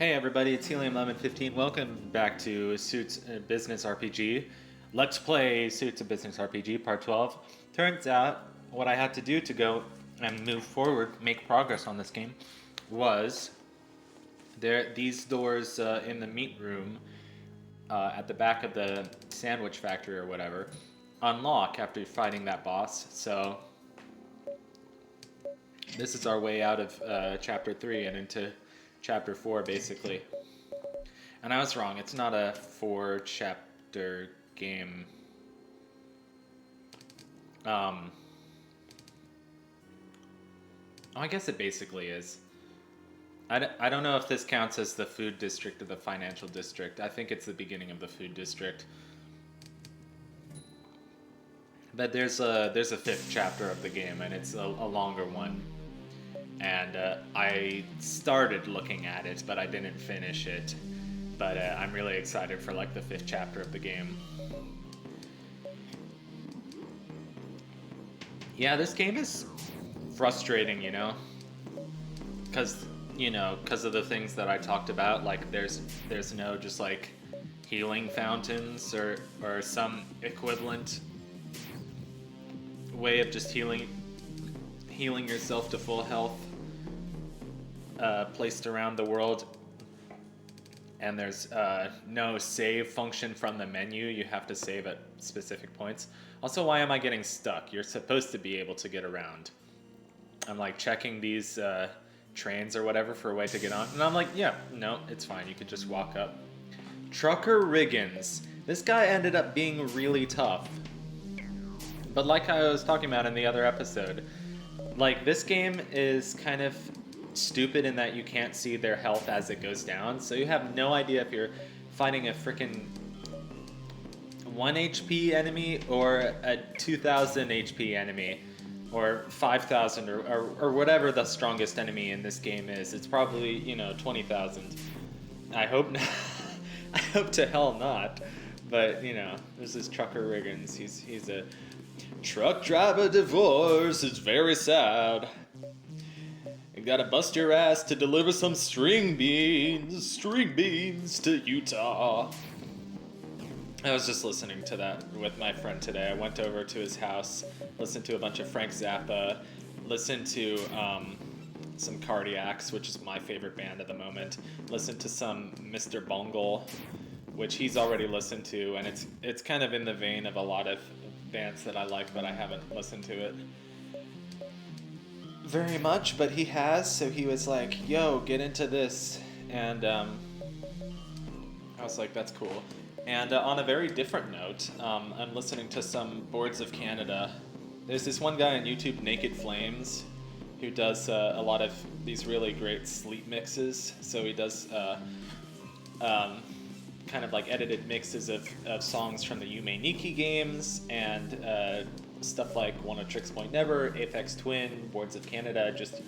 Hey everybody, it's Helium Lemon 15. Welcome back to Suits Business RPG. Let's play Suits of Business RPG Part 12. Turns out what I had to do to go and move forward, make progress on this game, was these doors in the meat room at the back of the sandwich factory or whatever unlock after fighting that boss. So this is our way out of Chapter 3 and into Chapter 4 basically. And I was wrong, it's not a 4-chapter game. I guess it basically is. I don't know if this counts as the food district or the financial district. I think it's the beginning of the food district. But there's a 5th chapter of the game, and it's a longer one. And I started looking at it, but I didn't finish it. But I'm really excited for like the 5th chapter of the game. Yeah, this game is frustrating, because of the things that I talked about. Like there's no just like healing fountains or some equivalent way of just healing yourself to full health placed around the world. And there's no save function from the menu. You have to save at specific points. Also, why am I getting stuck? You're supposed to be able to get around. I'm like checking these trains or whatever for a way to get on. And I'm like, yeah, no, it's fine. You could just walk up. Trucker Riggins. This guy ended up being really tough. But like I was talking about in the other episode, like this game is kind of stupid in that you can't see their health as it goes down, so you have no idea if you're fighting a freaking 1 HP enemy or a 2000 HP enemy or 5000 or whatever the strongest enemy in this game is. It's probably 20,000. I hope not. I hope to hell not, but there's this Trucker Riggins. He's a truck driver divorce is very sad. You gotta bust your ass to deliver some string beans to Utah. I was just listening to that with my friend today. I went over to his house, listened to a bunch of Frank Zappa, listened to some Cardiacs, which is my favorite band at the moment, listened to some Mr. Bungle, which he's already listened to, and it's kind of in the vein of a lot of bands that I like, but I haven't listened to it very much, but he has, so he was like, yo, get into this, and I was like, that's cool. And on a very different note, I'm listening to some Boards of Canada. There's this one guy on YouTube, Naked Flames, who does a lot of these really great sleep mixes, so he does kind of like edited mixes of songs from the Yume Nikki games and stuff like Oneohtrix Point Never, Aphex Twin, Boards of Canada, just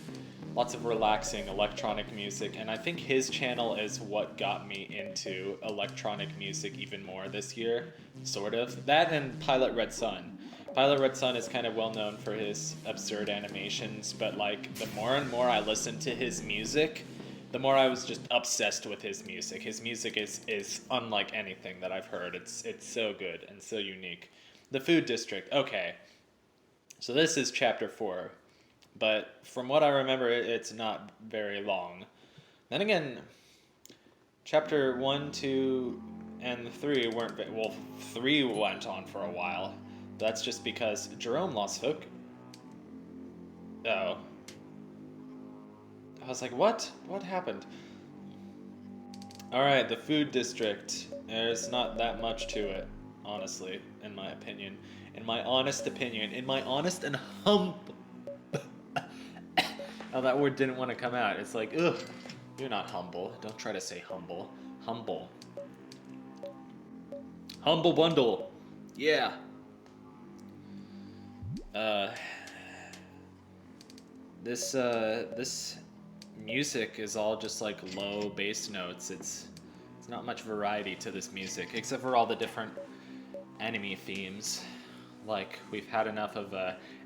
lots of relaxing electronic music. And I think his channel is what got me into electronic music even more this year, sort of. That and Pilot Red Sun. Pilot Red Sun is kind of well known for his absurd animations, but like the more and more I listened to his music, the more I was just obsessed with his music. His music is unlike anything that I've heard. It's so good and so unique. The Food District. Okay. So this is Chapter 4. But from what I remember, it's not very long. Then again, Chapter 1, 2, and 3 weren't... Well, 3 went on for a while. That's just because Jerome lost focus. Oh. I was like, what? What happened? Alright, the Food District. There's not that much to it, honestly, in my opinion. In my honest opinion. In my honest and humble... Oh, that word didn't want to come out. It's like, ugh, you're not humble. Don't try to say humble. Humble. Humble bundle. Yeah. This music is all just like low bass notes. It's not much variety to this music, except for all the different enemy themes. Like, we've had enough of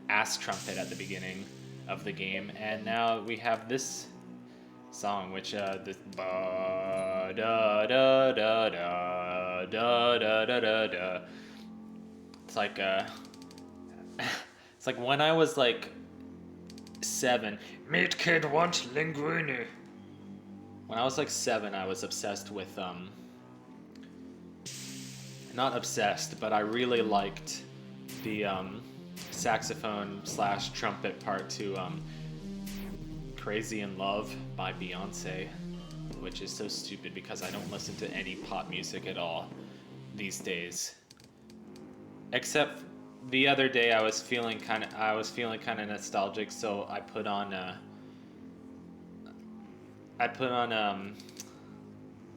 ass trumpet at the beginning of the game, and now we have this song, which this ba da da da da da da da da da. It's like it's like when I was like 7. Meat kid wants linguine. When I was like 7, I was obsessed with not obsessed, but I really liked the saxophone / trumpet part to Crazy in Love by Beyonce, which is so stupid because I don't listen to any pop music at all these days. Except the other day I was feeling kind of nostalgic, so I put on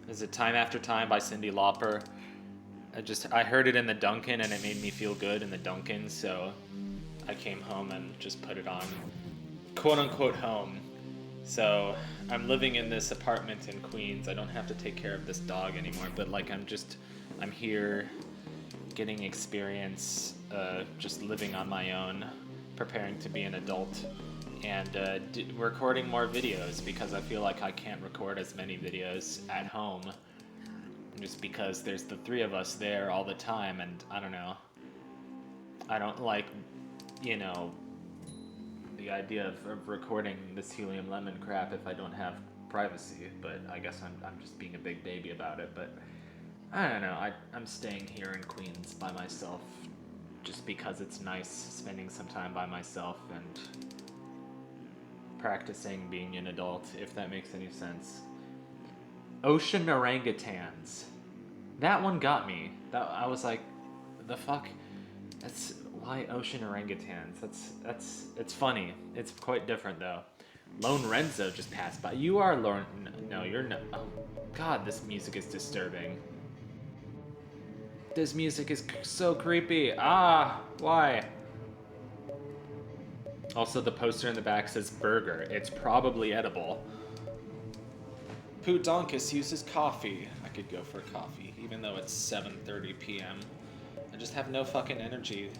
is it Time After Time by Cyndi Lauper. I heard it in the Dunkin' and it made me feel good in the Dunkin', so I came home and just put it on, quote unquote home. So I'm living in this apartment in Queens. I don't have to take care of this dog anymore, but like I'm here getting experience, just living on my own, preparing to be an adult, and recording more videos because I feel like I can't record as many videos at home just because there's the 3 of us there all the time, and I don't know. I don't like, the idea of recording this Helium Lemon crap if I don't have privacy, but I guess I'm just being a big baby about it, but I don't know, I'm staying here in Queens by myself just because it's nice spending some time by myself and practicing being an adult, if that makes any sense. Ocean orangutans. That one got me. I was like, the fuck? That's why ocean orangutans. It's funny. It's quite different though. Lone Renzo just passed by. You are Lone. No, you're not. Oh God, this music is disturbing. This music is so creepy. Ah, why? Also, the poster in the back says burger. It's probably edible. Pudonkus uses coffee. I could go for coffee, even though it's 7:30 p.m. I just have no fucking energy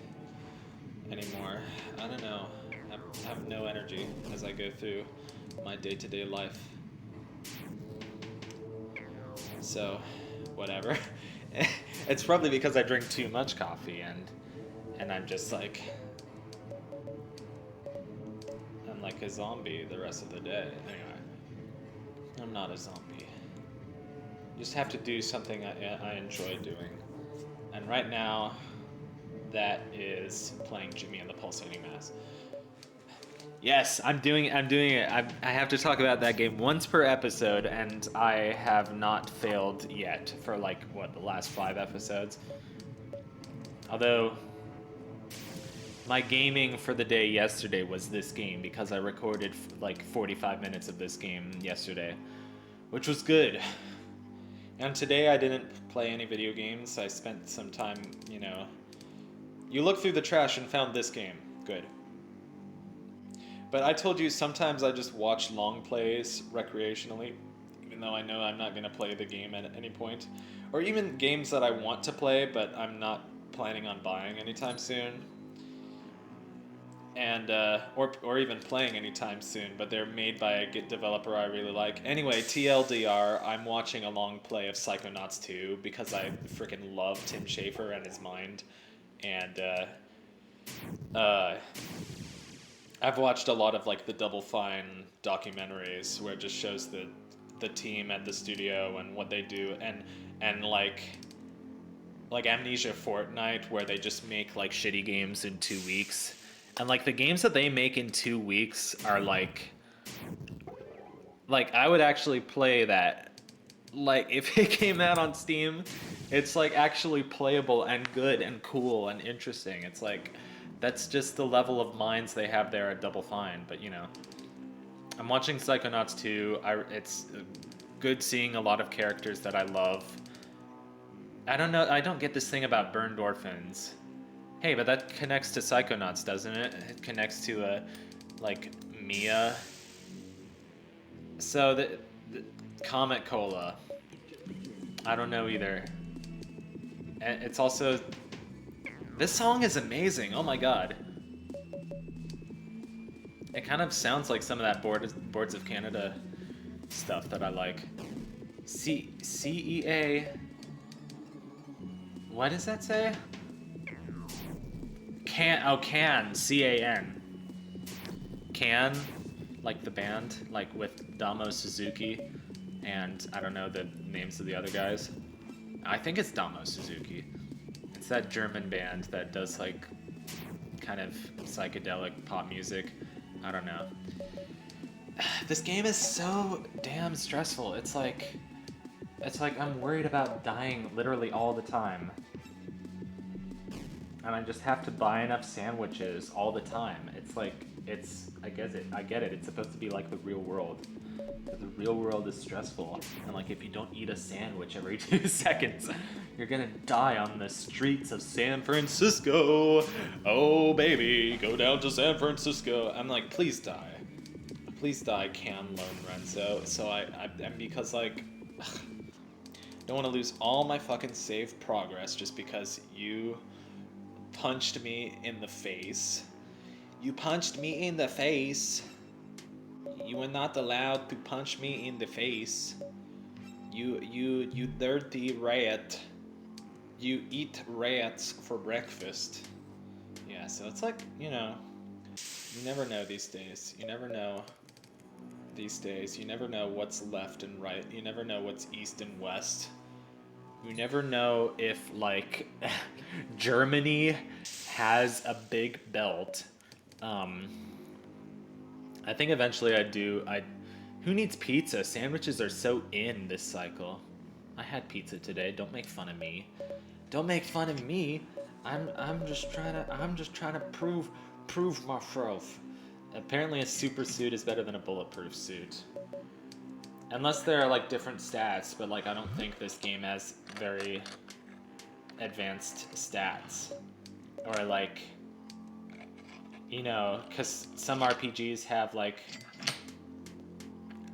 anymore. I don't know. I have no energy as I go through my day-to-day life. So, whatever. It's probably because I drink too much coffee and I'm just like... I'm like a zombie the rest of the day. Anyway. I'm not a zombie. Just have to do something I enjoy doing. And right now, that is playing Jimmy and the Pulsating Mass. Yes, I'm doing it. I have to talk about that game once per episode, and I have not failed yet for the last 5 episodes. Although, my gaming for the day yesterday was this game because I recorded 45 minutes of this game yesterday, which was good. And today I didn't play any video games. I spent some time, You looked through the trash and found this game. Good. But I told you sometimes I just watch long plays recreationally, even though I know I'm not going to play the game at any point. Or even games that I want to play, but I'm not planning on buying anytime soon. And or even playing anytime soon, but they're made by a developer I really like. Anyway, TLDR, I'm watching a long play of Psychonauts 2 because I freaking love Tim Schafer and his mind. And I've watched a lot of the Double Fine documentaries where it just shows the team at the studio and what they do, and like Amnesia Fortnite, where they just make shitty games in 2 weeks. And the games that they make in 2 weeks are like I would actually play that. If it came out on Steam, it's actually playable and good and cool and interesting. It's that's just the level of minds they have there at Double Fine. But I'm watching Psychonauts 2. It's good seeing a lot of characters that I love. I don't know. I don't get this thing about Burned Orphans. Hey, but that connects to Psychonauts, doesn't it? It connects to Mia. So the Comet Cola. I don't know either. And it's also... This song is amazing. Oh my god. It kind of sounds like some of that Boards of Canada stuff that I like. CEA. What does that say? Can, C-A-N. Can, like the band, like with Damo Suzuki, and I don't know the names of the other guys. I think it's Damo Suzuki. It's that German band that does like kind of psychedelic pop music. I don't know. This game is so damn stressful. It's like I'm worried about dying literally all the time. And I just have to buy enough sandwiches all the time. It's like, I get it. It's supposed to be like the real world. But the real world is stressful. And like, if you don't eat a sandwich every 2 seconds, you're gonna die on the streets of San Francisco. Oh, baby, go down to San Francisco. I'm like, please die. Please die, Can Lorenzo. So and because like, don't want to lose all my fucking save progress just because you punched me in the face. You punched me in the face. You were not allowed to punch me in the face. You dirty rat. You eat rats for breakfast. Yeah, so it's like, you know, you never know these days. You never know these days. You never know what's left and right. You never know what's east and west. You never know if, like, Germany has a big belt. I think eventually who needs pizza? Sandwiches are so in this cycle. I had pizza today. Don't make fun of me. Don't make fun of me. I'm just trying to prove myself. Apparently a super suit is better than a bulletproof suit. Unless there are like different stats, but like I don't think this game has very advanced stats. Or like, you know, because some RPGs have like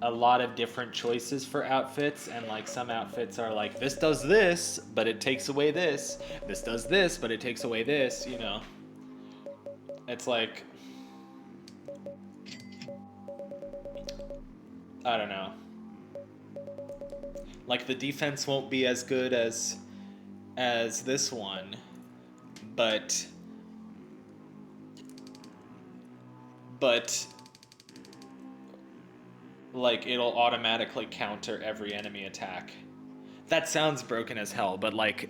a lot of different choices for outfits, and like some outfits are like, this does this, but it takes away this. This does this, but it takes away this, you know. It's like, I don't know. Like the defense won't be as good as this one, but like it'll automatically counter every enemy attack. That sounds broken as hell, but like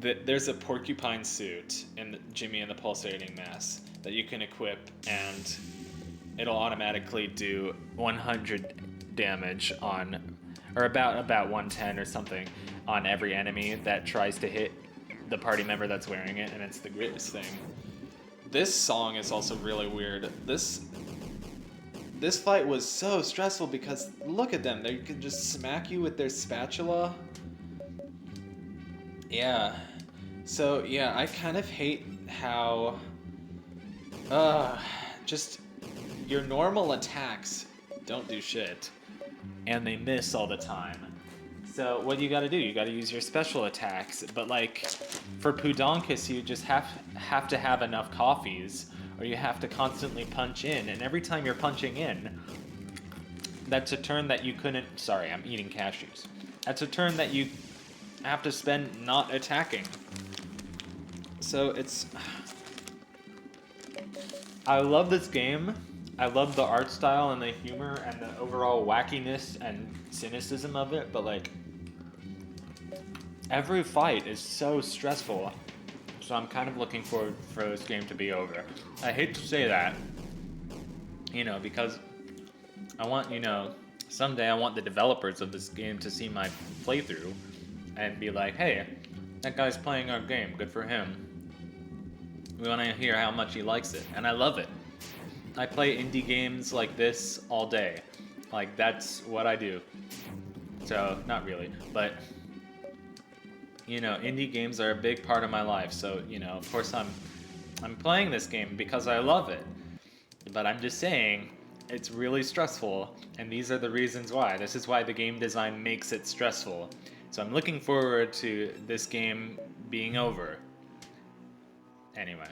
there's a porcupine suit in Jimmy and the Pulsating Mass that you can equip, and it'll automatically do 100 damage on, or about 110 or something, on every enemy that tries to hit the party member that's wearing it, and it's the greatest thing. This song is also really weird. This fight was so stressful because look at them. They can just smack you with their spatula. Yeah. So, yeah, I kind of hate how just your normal attacks don't do shit, and they miss all the time. So what you gotta do? You gotta use your special attacks. But like, for Pudonkus, you just have to have enough coffees, or you have to constantly punch in. And every time you're punching in, that's a turn that you couldn't. Sorry, I'm eating cashews. That's a turn that you have to spend not attacking. So it's. I love this game. I love the art style and the humor and the overall wackiness and cynicism of it, but like, every fight is so stressful. So I'm kind of looking forward for this game to be over. I hate to say that, you know, because I want, you know, someday I want the developers of this game to see my playthrough and be like, hey, that guy's playing our game, good for him. We want to hear how much he likes it, and I love it. I play indie games like this all day. Like, that's what I do. So, not really, but, you know, indie games are a big part of my life. So, you know, of course I'm playing this game because I love it. But I'm just saying, it's really stressful, and these are the reasons why. This is why the game design makes it stressful. So I'm looking forward to this game being over. Anyway.